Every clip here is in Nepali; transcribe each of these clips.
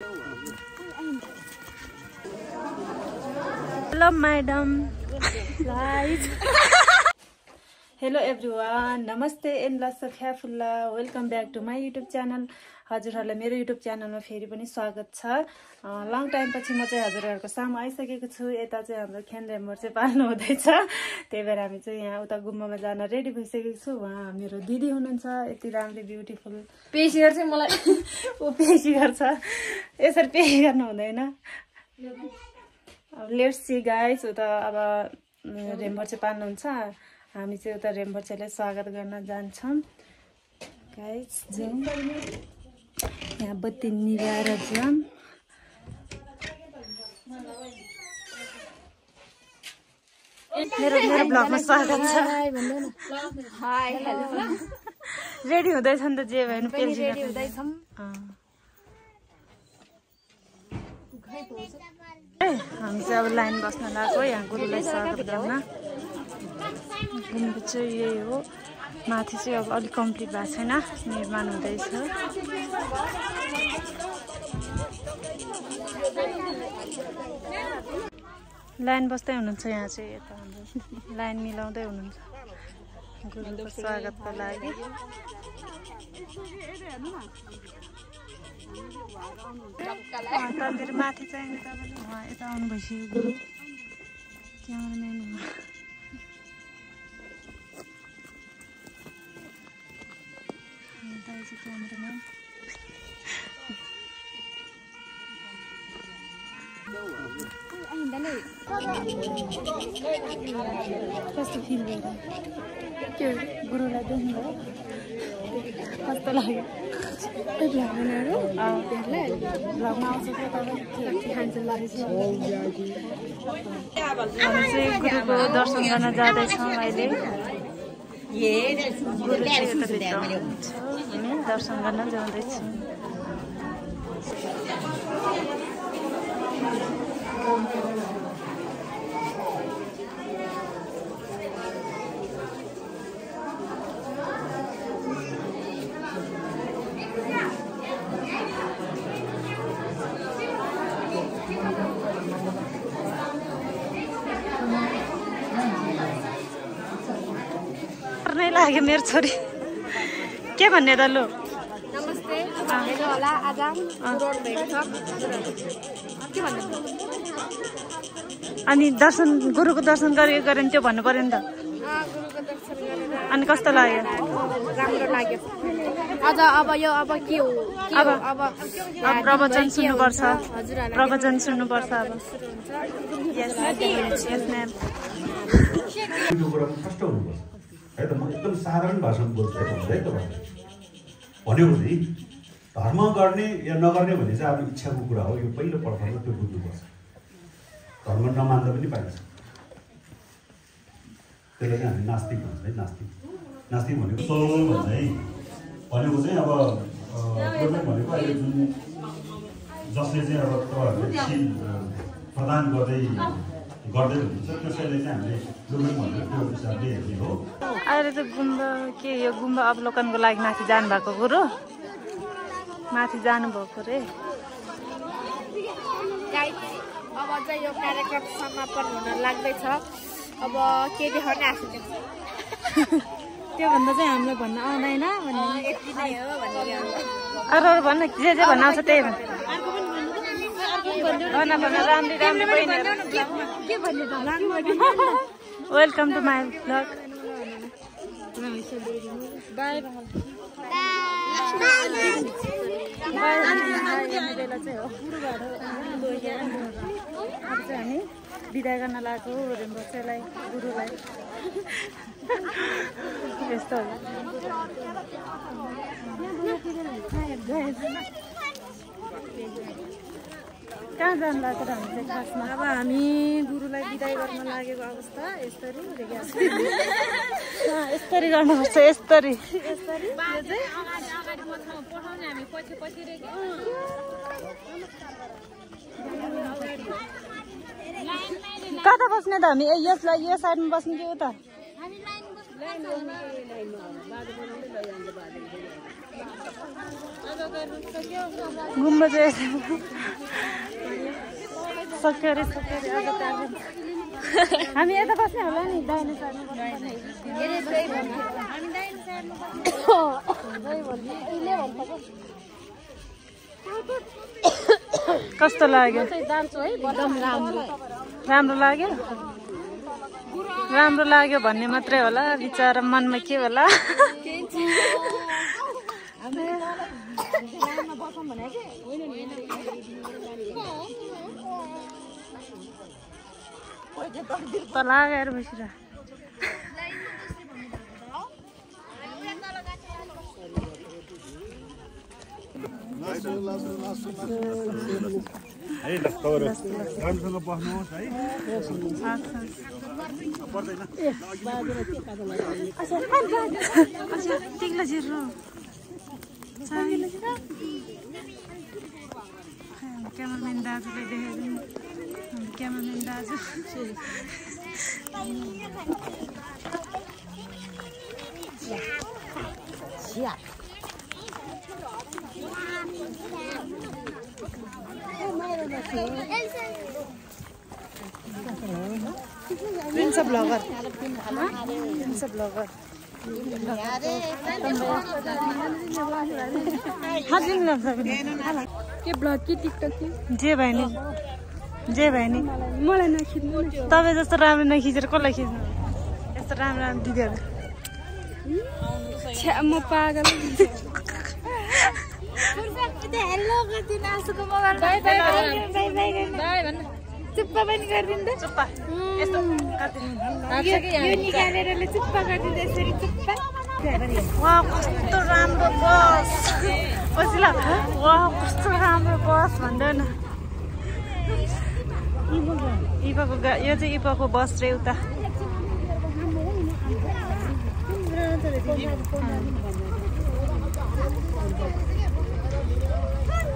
Hello, madam. Hello everyone. Namaste and Lasafyafullah. Welcome back to my YouTube channel. हजुरहरुलाई मेरो YouTube च्यानलमा फेरि पनि स्वागत छ। लङ टाइम पछि म चाहिँ हजुरहरुको सामु आइसकेको छु। यता चाहिँ हाम्रो खेन्द्रेमोर चाहिँ पाल्नु हुँदैछ। त्यही भएर हामी चाहिँ यहाँ उता गुम्बामा जान रेडी भइसकेको छु। वहाँ मेरो दिदी हुनुहुन्छ, यति राम्रो ब्युटीफुल पेशी गर्छ मलाई। ओ पेशी गर्छ। यसरी पेशी गर्नु हुँदैन। अब लेट्स सी गाइस, उता अब रेमभर चाहिँ पाल्नुहुन्छ। हामी चाहिँ उता रेमभर चाहिँलाई स्वागत गर्न जान्छौँ। गाइस जाउँ। यहाँ बत्ती निभाएर जाऊँ। मेरो ब्लगमा स्वागत छ। Hi hello. रेडी हुँदैछ नि त जे भए पनि पेल्सी रेडी हुँदैछौँ। हामी चाहिँ अब लाइन बस्न लाग्यो यहाँ गुरुलाई स्वागत गर्न। गुम्बा चाहिँ यही हो। माथि चाहिँ अब अलिक कम्प्लिट भएको छैन, निर्माण हुँदैछ। लाइन बस्दै हुनुहुन्छ यहाँ चाहिँ, यता हाम्रो लाइन मिलाउँदै हुनुहुन्छ गुरुको स्वागतको लागि। तलतिर माथि चाहिँ उहाँ यता आउनु भइसक्यो गुरु। क्यामेराम्यान कस्तो फिल भयो त्यो गुरुलाई देख्नु कस्तो लाग्यो? भ्लगमा आउँछ हामी चाहिँ गुरुको दर्शन गर्न जाँदैछौँ अहिले। गुरु चाहिँ यता भित्र हुनुहुन्छ, हामी दर्शन गर्न जाँदैछौँ। लाग्यो मेरो छोरी के भन्ने त लु। नमस्ते होला आज रोड भेट छ के भन्नु? अनि दर्शन गुरुको दर्शन गरेर नि त्यो भन्नु पर्यो नि त। गुरुको दर्शन गरेर अनि कस्तो लाग्यो? राम्रो लाग्यो। आज अब यो अब के हो? अब प्रवचन सुन्नुपर्छ। प्रवचन सुन्नुपर्छ अब। यस यस म्याम। है त म एकदम साधारण भाषामा बोल्छु है त भनेको चाहिँ धर्म गर्ने या नगर्ने भन्ने चाहिँ अब इच्छाको कुरा हो। यो पहिलो प्रथममा त्यो बुझ्नुपर्छ। धर्म नमान्दा पनि पाइन्छ। त्यसलाई चाहिँ हामी नास्तिक भन्छ है। नास्तिक भनेको सोलो भन्छ है। भनेको चाहिँ अब भनेको अहिले जुन जसले चाहिँ अब तपाईँहरूले शील प्रदान गर्दै हुनुहुन्छ त्यसैले चाहिँ हामीले लुमेन भनेर त्यो हिसाबले हेर्ने हो। अहिले त गुम्बा के यो गुम्बा अवलोकनको लागि माथि जानुभएको गुरु? माथि जानुभएको रे। अब चाहिँ यो कार्यक्रम समापन हुन लाग्दैछ। अब के देखाउने आशा छ? त्योभन्दा चाहिँ हामीलाई भन्न आउँदैन भन्ने यति नै हो भन्ने। अरू भन्न जे भन्न आउँछ त्यही भन्छ। Welcome to my blog. बाई अब चाहिँ हामी बिदा गर्न लाग्यो रेमभरलाई गुरुलाई। यस्तो हो। कहाँ जानु लाग्यो र हामी चाहिँ खासमा? अब हामी गुरुलाई बिदाई गर्न लागेको अवस्था यसरी यसरी गर्नुपर्छ। यसरी कता बस्ने त हामी? यसलाई यो साइडमा बस्ने कि उता? घुम्न चाहिँ सक्यो अरे हामी यता बस्ने होला नि दाहिने कस्तो लाग्यो राम्रो लाग्यो राम्रो लाग्यो भन्ने मात्रै होला बिचारा मनमा के होला तला गएर बसिरह राम्रोसँग बस्नुहोस् है क्यामराम्यान दाजुले देखेर क्यामराम्यान दाजु प्रिन्स ब्लगर प्रिन्स ब्लगर के ब्लग के टिकटक के जे भयो नि मलाई नखिच्नु तपाईँ जस्तो राम्रो नखिचेर कसलाई खिच्नु यस्तो राम्रो राम्रो दिदीहरू म पागल चुप्पा पनि गरिदिनु चुप्पा यस्तो निकालेर चुप्पा गरिदिँदा यसरी चुप्पा वा कस्तो राम्रो बस पसिला वा कस्तो राम्रो बस भन्दैन इपाको यो चाहिँ इपाको बस रे उता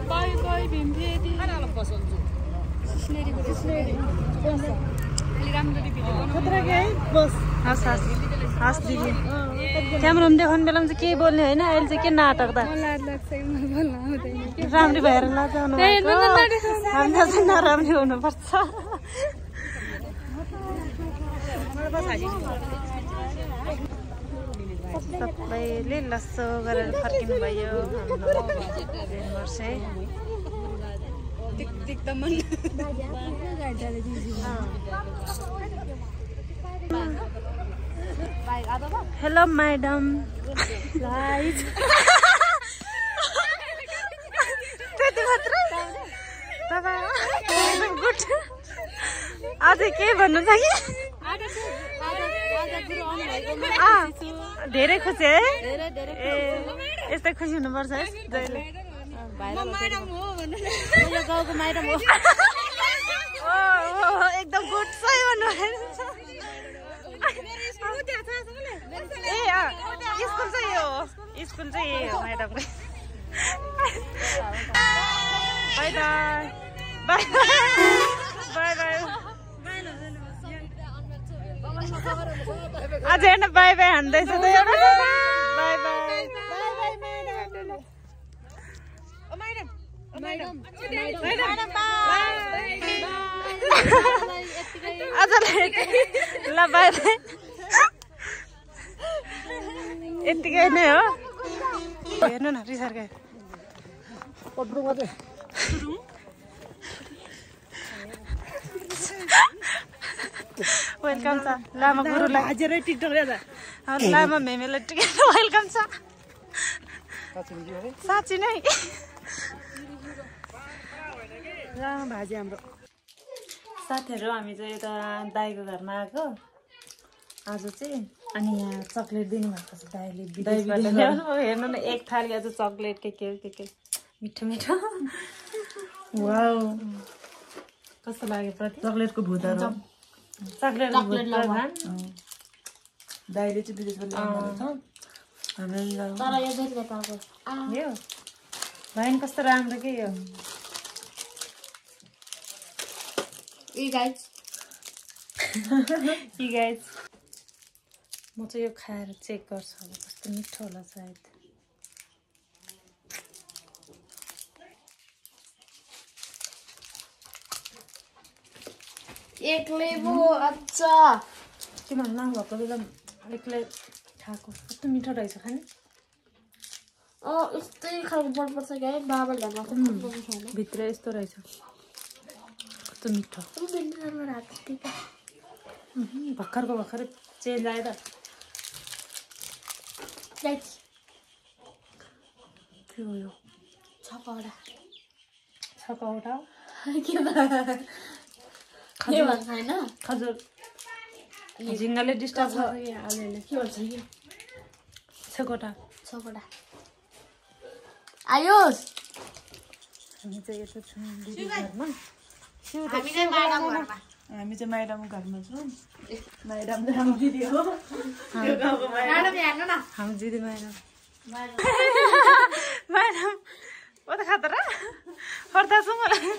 बाई बाई भिमफेदी हस् दिदी क्यामेरामा देखाउने बेलामा चाहिँ केही बोल्ने होइन अहिले चाहिँ के नाटक त राम्री भएर लाजाउनु हामीलाई चाहिँ नराम्री हुनुपर्छ सबैले लस्सो गरेर फर्किनु भयो हेलो मैडम अझै के भन्नु छ कि धेरै खुसी है ए यस्तै खुसी हुनुपर्छ है जहिले गाउँको माइडम हो एकदम गुड सही भन्नु ए स्कुल चाहिँ यो हो स्कुल चाहिँ यही हो म्याडमको बाई बाई बाई बाई आज हेर्न बाई बाई हान्दैछ त बाई बाई ल बाई बाई यतिकै नै हो हेर्नु न रिसर्कै वेलकम छ लामा गुरुलाई हाजेरै टिकटक लामा मेमेलाई टिकट वेलकम छ साँच्ची नै भाजी हाम्रो साथीहरू हामी चाहिँ यता दाइको घरमा आएको आज चाहिँ अनि यहाँ चक्लेट दिनुभएको छ दाइले हेर्नु न एक थाली आज चक्लेट के मिठो मिठो वाउ कस्तो लाग्यो प्रति चक्लेटको भुतहरू चक्लेटको भुत दाइले चाहिँ विदेशबाट यो भाइन कस्तो राम्रो के यो म चाहिँ यो खाएर चेक गर्छु अब कस्तो मिठो होला सायद एक्लै पो अच्छा तिमीहरू नभएको बेला एक्लै खाएको कस्तो मिठो रहेछ खाने यस्तै खालको मनपर्छ क्या है बाबाले भन्दा भित्र यस्तो रहेछ कस्तो मिठो भर्खरको भर्खरै चेन्ज आयो त के हो यो छकौडा छकौडा के भन्छ होइन खजुर झिङ्गाले डिस्टर्ब के भन्छ कि छकौडा छकौडा आयोस् हामी चाहिँ यता छौँ दिदी घरमा हामी चाहिँ माइडम घरमा हामी चाहिँ माइडमको घरमा छौँ माइडम त हाम्रो दिदी हो त्यो गाउँको माइडम हेर्नु न हामी दिदी म्याडम म्याडम ओ त खाता र पर्दा छु मलाई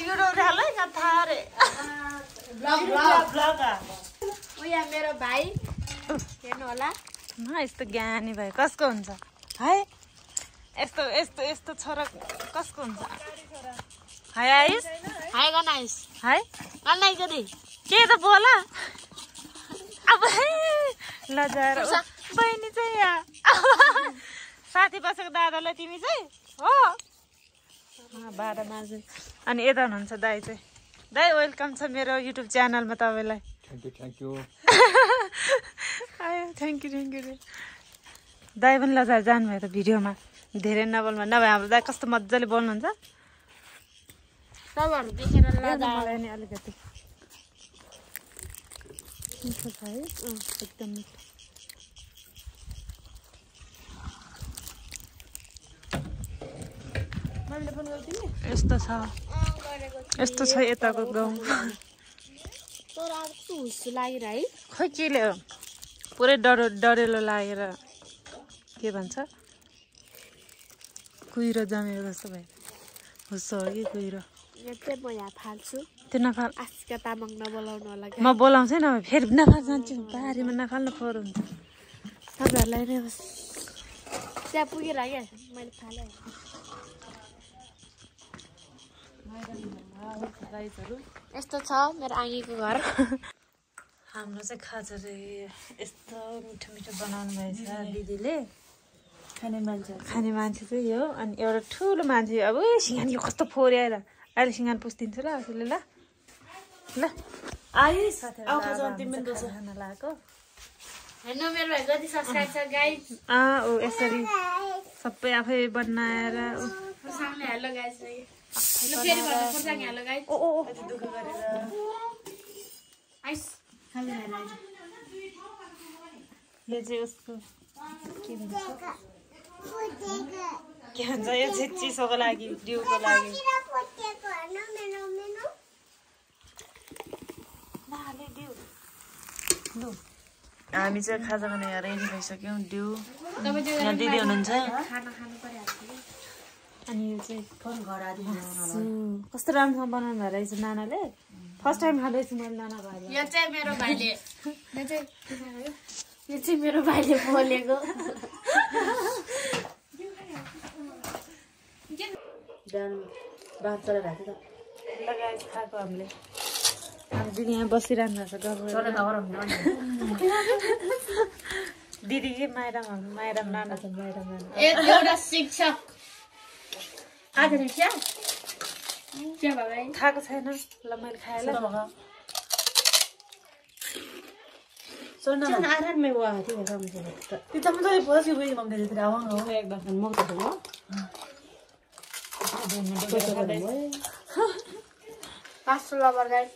यो रोरालै कथा रे ऊ यहाँ मेरो भाइ हेर्नु होला यस्तो ज्ञानी भाइ कसको हुन्छ है यस्तो यस्तो यस्तो छोरा कसको हुन्छ हाय आइस हाय गर्न आइस हाय गर्न आइस नि के त बोल अब लजार बहिनी चाहिँ यहाँ साथी बसेको दादालाई तिमी चाहिँ हो बाह्र माझ अनि यता हुनुहुन्छ दाई चाहिँ दाई वेलकम छ मेरो युट्युब च्यानलमा तपाईँलाई थ्याङ्क यू आयो थ्याङ्क यू दाई पनि लजार जानुभयो त भिडियोमा धेरै नबोल्नु नभए हाम्रो दाई कस्तो मजाले बोल्नुहुन्छ तपाईँहरू देखेर मलाई नि अलिकति मिठो छ है एकदम मिठो यस्तो छ यस्तो छ यताको गाउँ है खोइ केले हो पुरै डरेलो लागेर के भन्छ कुहिरो जमेको जस्तो भयो हुस्सो हो कि कुहिरो यो चाहिँ म यहाँ फाल्छु त्यो नफाल आशिका तामाङ नबोलाउनु होला म बोलाउँछु न फेरि नफाल जान्छु बारीमा नफाल्नु फोहोर हुन्छ हजुरलाई नै बस त्यहाँ पुगेर क्या मैले फालेँ यस्तो छ मेरो आँगीको घर हाम्रो चाहिँ खाजा चाहिँ यस्तो मिठो मिठो बनाउनु भएछ दिदीले खाने मान्छे चाहिँ यो अनि एउटा ठुलो मान्छे अब सिँगान यो कस्तो फोहोर आएर अहिले सिँगान पुस्दिन्छु ल आफूले ल ल आइस आउँछ तिमी पनि खाना लगाएको हेर्नु मेरो भाइ जति सब्सक्राइब छ गाइस ऊ यसरी सबै आफै बनाएर सामने हेलो गाइस ल फेरि भन्नुपर्छ नि हेलो गाइस ओ दुःख गरेर आइस खाली हेर्नु यो चाहिँ उसको के भन्छ यो चाहिँ चिसोको लागि डिउको लागि हामी चाहिँ खाजा खाने रेडी भइसक्यौँ डिउ यहाँ दिदी हुनुहुन्छ खाना खानु परिहाल्छ अनि यो चाहिँ कस्तो राम्रोसँग बनाउनु भएको रहेछ नानाले फर्स्ट टाइम खाँदैछु मैले नाना भाइ यो चाहिँ मेरो भाइले यो चाहिँ मेरो भाइले बोलेको लगाएर खाएको हामीले हाम्रो दिदी यहाँ बसिरहनु भएको छ दिदी के माइडम नाना छ माइडम नाना एउटा शिक्षक आज क्या के भयो खाएको छैन ल मैले खाएँ ल आराममै हुआ थियो त्यो त मजाले बस्यो गयो मम्मी त्यतिर आउनु हो एकदम म त हो पास्टर लभर गाइस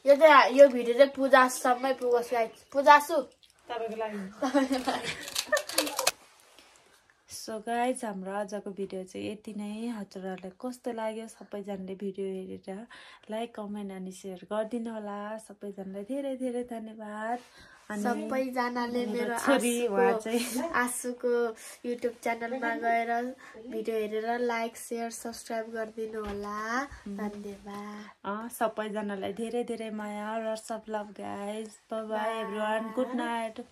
यो चाहिँ यो भिडियो चाहिँ पूजासम्मै पुगोस् गाइस पूजासु तपाईँको लागि सो गाइज हाम्रो आजको भिडियो चाहिँ यति नै हजुरहरूलाई कस्तो लाग्यो सबैजनाले भिडियो हेरेर लाइक कमेन्ट अनि सेयर गरिदिनु होला सबैजनालाई धेरै धेरै धन्यवाद अनि सबैजनाले मेरो आशुको युट्युब च्यानलमा गएर भिडियो हेरेर लाइक सेयर सब्सक्राइब गरिदिनु होला धन्यवाद सबैजनालाई धेरै धेरै माया र सब love guys bye bye everyone good night